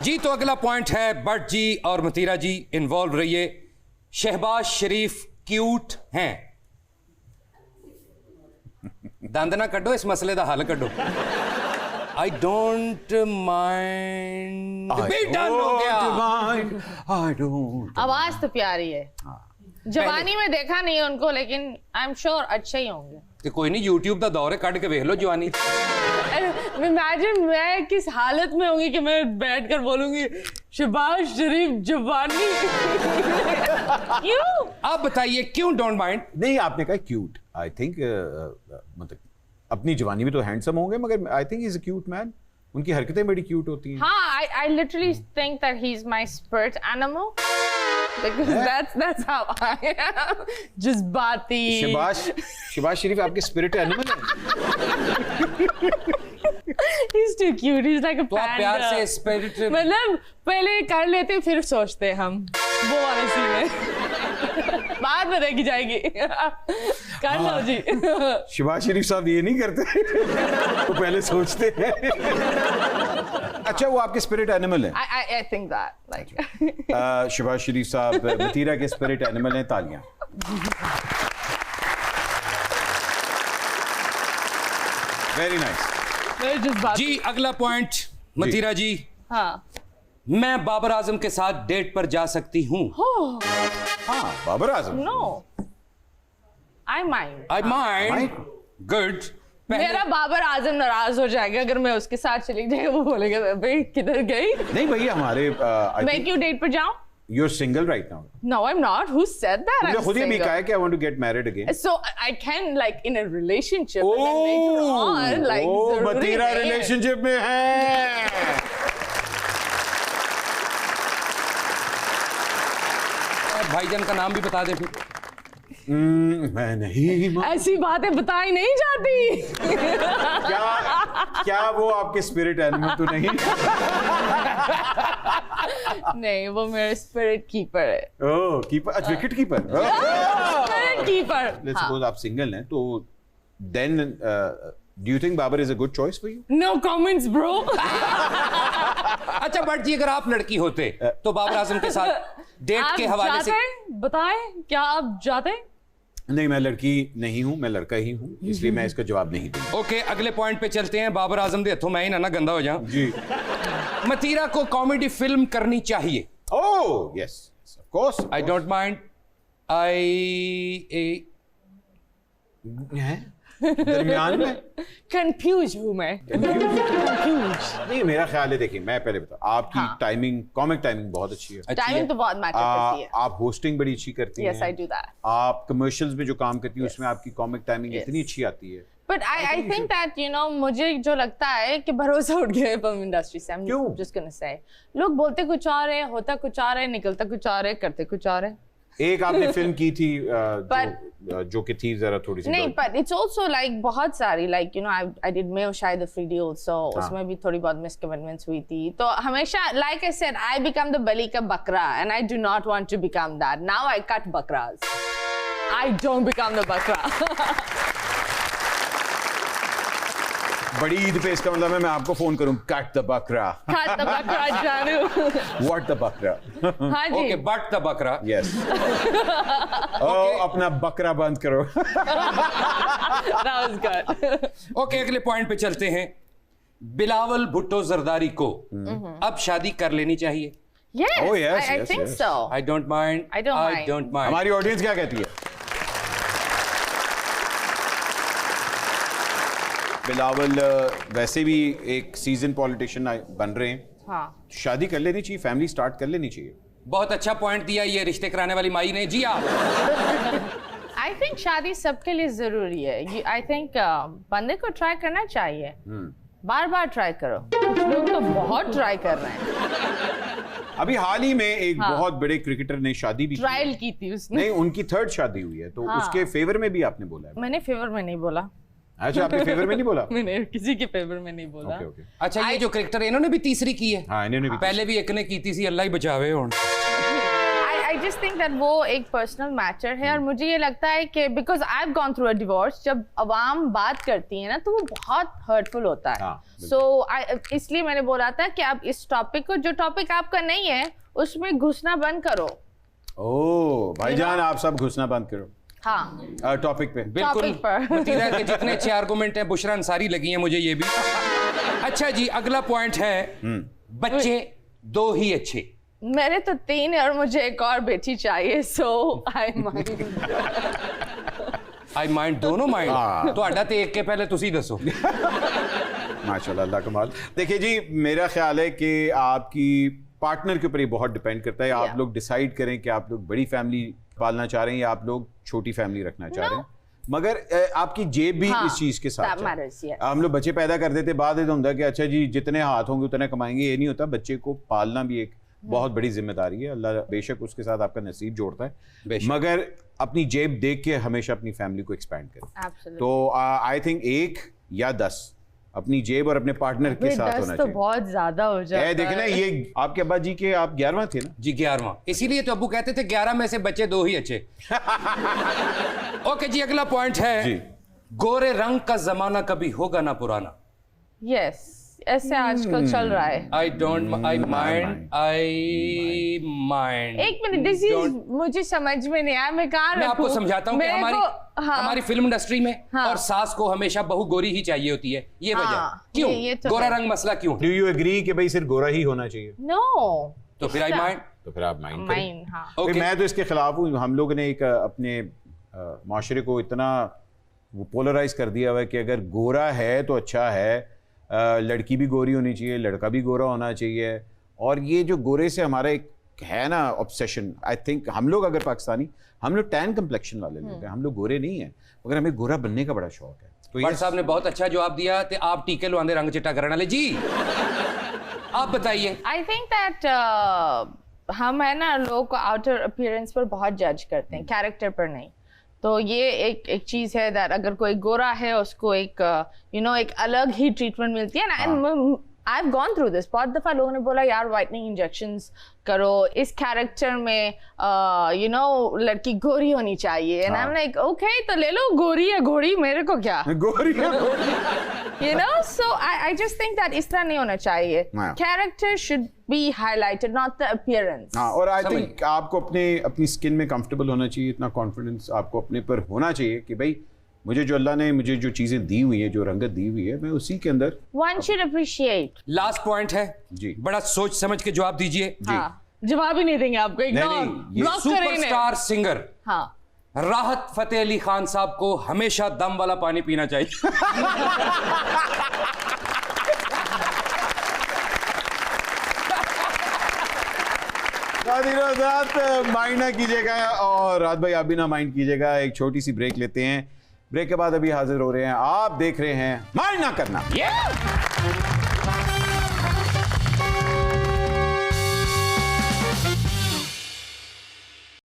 जी तो अगला पॉइंट है बट जी और मतीरा जी इन्वॉल्व रहिए। शहबाज शरीफ क्यूट हैं। दंद ना कड्डो, इस मसले का हल कड्डो। I don't mind. आवाज तो प्यारी है। जवानी में देखा नहीं है उनको, लेकिन आई एम श्योर अच्छे ही होंगे। तो कोई नहीं, यूट्यूब का दौर है, कट के देख लो जवानी। इमेजिन मैं किस हालत में होंगी कि मैं बैठ कर बोलूंगी शहबाज शरीफ जवानी। क्यों? आप बताइए क्यों डोंट माइंड? नहीं, आपने कहा क्यूट। आई थिंक मतलब अपनी जवानी में तो हैंडसम होंगे, मगर I think he is a cute man. उनकी हरकतें बड़ी क्यूट होती हैं। हाँ, I literally think that he's my spirit animal because that's how I am. जज्बाती। शहबाज शरीफ आपके स्पिरिट एनिमल है। He's too cute. He's like a तो आप प्यार panda. से स्पिरिट मतलब पहले कर लेते फिर सोचते हम, वो वाले सीन है। बाद में देखी जाएगी। कर लो जी। शहबाज शरीफ साहब ये नहीं करते। तो पहले सोचते हैं। अच्छा, वो आपके स्पिरिट एनिमल है। I think that like. Shehbaz Sharif साहब मतीरा के स्पिरिट एनिमल हैं। तालियां। Very nice. जी अगला पॉइंट मतीरा जी। हाँ। मैं बाबर आजम के साथ डेट पर जा सकती हूँ। हाँ, Babar Azam. No. I mind. I mind. Good. मेरा बाबर आजम नाराज हो जाएगा अगर मैं उसके साथ चली जाएगा। वो बोलेगा भाई किधर गई? नहीं भैया, हमारे मैं क्यों डेट पर जाऊं? you're single right now. No, I'm not. Who said that? तुमने I'm खुद ही भी single. कहा है कि I want to get married again. So I can like in a relationship and then later on like जरूरी मतीरा नहीं है। रिलेशनशिप में है। भाईजान का नाम भी बता दे फिर। मैं नहीं ऐसी बातें बताई नहीं जाती। क्या वो आपके स्पिरिट एनिमल तो नहीं? नहीं, वो मेरा स्पिरिट कीपर है। Oh, keeper. अच्छा, wicket keeper. Spirit keeper. Let's suppose आप सिंगल हैं, तो then do you think Babar is a good choice for you? No comments bro. अच्छा बट जी, अगर आप लड़की होते तो बाबर आजम के साथ डेट के हवाले से बताएं, क्या आप जाते? नहीं, मैं लड़की नहीं हूं, मैं लड़का ही हूं, इसलिए मैं इसका जवाब नहीं दूंगा। ओके, अगले पॉइंट पे चलते हैं। बाबर आजम दे हथों मैं ही ना गंदा हो जाऊं। जी। मतीरा को कॉमेडी फिल्म करनी चाहिए। Oh yes, of course. I don't mind. दरमियान में कंफ्यूज हूं मैं। नहीं, मेरा ख्याल है, देखिए मैं पहले बता, आपकी टाइमिंग, कॉमिक टाइमिंग बहुत अच्छी है। टाइमिंग तो बहुत मैटर करती है। आप होस्टिंग बड़ी अच्छी करती हैं। Yes, I do that. आप कमर्शियल्स में जो काम करती हैं उसमें आपकी कॉमिक टाइमिंग इतनी अच्छी आती है। But I think that you know मुझे जो लगता है कि भरोसा उठ गया है फिल्म इंडस्ट्री से। I'm just gonna say लोग बोलते कुछ और है, होता कुछ और है, निकलता कुछ और है, करते कुछ और है। एक आपने फिल्म की थी जो कि थी जरा थोड़ी सी नहीं, but it's also like बहुत सारी like you know I did Mayo Shahid Afridi also, उसमें भी थोड़ी बहुत miscommitments हुई थी। तो हमेशा like I said I become the बलि का बकरा and I do not want to become that. Now I cut bakras. I don't become the bakra. बड़ी ईद पे इसका मतलब है मैं आपको फोन करूं, कट द बकरा। Cut the bakra जानू। व्हाट द बकरा? हाँ जी। ओके, बट द बकरा। यस। अपना बकरा बंद करो। That was good. ओके, अगले पॉइंट पे चलते हैं। बिलावल भुट्टो जरदारी को अब शादी कर लेनी चाहिए। Yes, Oh, yes, I yes, think yes. so. I don't mind. I don't mind. Don't mind. हमारी ऑडियंस क्या कहती है? बिलावल वैसे भी एक सीजन पॉलिटिशियन बन रहे हैं। हाँ। शादी कर लेनी चाहिए, फैमिली स्टार्ट कर लेनी चाहिए। बहुत अच्छा पॉइंट दिया ये रिश्ते कराने वाली माई ने। जी आप। I think शादी सबके लिए जरूरी है। I think बंदे को ट्राई करना चाहिए। बार बार ट्राई करो। कुछ लोग तो बहुत ट्राई कर रहे हैं। अभी हाल ही में एक बहुत बड़े क्रिकेटर ने शादी भी ट्रायल की थी उसने। नहीं, उनकी 3rd शादी हुई है, तो उसके फेवर में भी आपने बोला है। मैंने फेवर में नहीं बोला। अच्छा, आपने फेवर में नहीं बोला? मैंने किसी के फेवर में नहीं बोला। ओके। अच्छा, ये जो क्रिकेटर इन्होंने भी तीसरी की है। हाँ, इन्होंने भी पहले भी एक ने की थी, अल्लाह ही बचावे हुन। I I just think that वो एक पर्सनल मैटर है और मुझे ये लगता है कि because I have gone through a divorce, जब अवाम बात करती है ना तो वो बहुत हर्टफुल होता है. सो इसलिए मैंने बोला था कि आप इस टॉपिक को, जो टॉपिक आपका नहीं है उसमें घुसना बंद करो. ओह भाईजान, आप सब घुसना बंद करो. हाँ, टॉपिक पे बिल्कुल. टॉपिक पर. मतीरा के जितने अच्छे आर्गुमेंट हैं बुशरा अंसारी लगी हैं मुझे ये भी. अच्छा जी, अगला पॉइंट है बच्चे 2 ही अच्छे. मेरे तो 3 है और मुझे एक और बेटी चाहिए. सो आई माइंड. आई माइंड दोनों माइंड. तो अड्डा ते एक के पहले तुसी दसो. माशाल्लाह, अल्लाह कमाल. देखिए जी, मेरा ख्याल है कि आपकी पार्टनर के ऊपर ये बहुत डिपेंड करता है. आप लोग डिसाइड करें कि आप लोग बड़ी फैमिली पालना चाह रहे हैं या आप लोग छोटी फैमिली रखना चाह रहे हैं. मगर आपकी जेब भी इस चीज के साथ है. हम लोग बच्चे पैदा कर देते, बाद में होता है कि अच्छा जी जितने हाथ होंगे उतने कमाएंगे. ये नहीं होता. बच्चे को पालना भी एक बहुत बड़ी जिम्मेदारी है. अल्लाह बेशक उसके साथ आपका नसीब जोड़ता है, मगर अपनी जेब देख के हमेशा अपनी फैमिली को एक्सपैंड करें. तो आई थिंक 1 या 10 अपनी जेब और अपने पार्टनर के साथ होना चाहिए. तो बहुत ज्यादा हो जाता है. देखना, ये आपके अब्बा जी के आप 11वां थे ना जी? 11वां. इसीलिए तो अब्बू कहते थे 11 में से बच्चे 2 ही अच्छे. ओके जी, अगला पॉइंट है जी. गोरे रंग का जमाना कभी होगा ना पुराना. यस, ऐसे आजकल चल रहा है. आई माइंड. एक मिनट, दिस इज मुझे समझ में नहीं आया. मैं कहाँ मैं आपको समझाता हूँ कि हाँ. हमारी फिल्म इंडस्ट्री में हाँ. और सास को हमेशा बहू गोरी ही चाहिए होती है. ये वजह क्यों? ये तो गोरा रंग मसला क्यों? डू यू एग्री कि भाई सिर्फ गोरा ही होना चाहिए? नो. तो फिर आई माइंड. तो फिर आप माइंड करें. हाँ. Okay. मैं तो इसके खिलाफ हूँ. हम लोगों ने एक अपने माशरे को इतना वो पोलराइज कर दिया हुआ है कि अगर गोरा है तो अच्छा है, लड़की भी गोरी होनी चाहिए, लड़का भी गोरा होना चाहिए. और ये जो गोरे से हमारा एक है ना ऑब्सेशन, आई थिंक हम लोग अगर पाकिस्तानी, हम लोग टैन कम्प्लेक्शन वाले लोग हैं, हम लोग गोरे नहीं हैं, मगर हमें गोरा बनने का बड़ा शौक है. तो भट्ट साहब ने बहुत अच्छा जवाब दिया. ते आप टीके लवांदे रंग चिट्टा करने वाले जी. आप बताइए. आई थिंक दैट हम है ना लोग को आउटर अपीयरेंस पर बहुत जज करते हैं, कैरेक्टर पर नहीं. तो ये एक चीज है दैट अगर कोई गोरा है उसको एक एक अलग ही ट्रीटमेंट मिलती है ना. And I have gone through this. बहुत दफा लोगों ने बोला यार व्हाइटनिंग इंजेक्शंस करो, इस कैरेक्टर में लड़की गोरी होनी चाहिए. And I am like okay, तो ले लो, गोरी है घोड़ी, मेरे को क्या. गोरी so I just think that इस तरह नहीं होना चाहिए. Character should be highlighted, not the appearance. हाँ, और आई थिंक आपको अपनी स्किन में कंफर्टेबल होना चाहिए. इतना कॉन्फिडेंस आपको अपने पर होना चाहिए कि भाई मुझे जो अल्लाह ने मुझे जो चीजें दी हुई है, जो रंगत दी हुई है, मैं उसी के अंदर. One should appreciate. Last point है जी. बड़ा सोच समझ के जवाब दीजिए. हाँ, जवाब ही नहीं देंगे आपको. इग्नोर. सुपरस्टार सिंगर हाँ, राहत फतेह अली खान साहब को हमेशा दम वाला पानी पीना चाहिए. माइंड ना कीजिएगा और रात भाई आप भी ना माइंड कीजिएगा. एक छोटी सी ब्रेक लेते हैं. ब्रेक के बाद अभी हाजिर हो रहे हैं. आप देख रहे हैं माइंड ना करना.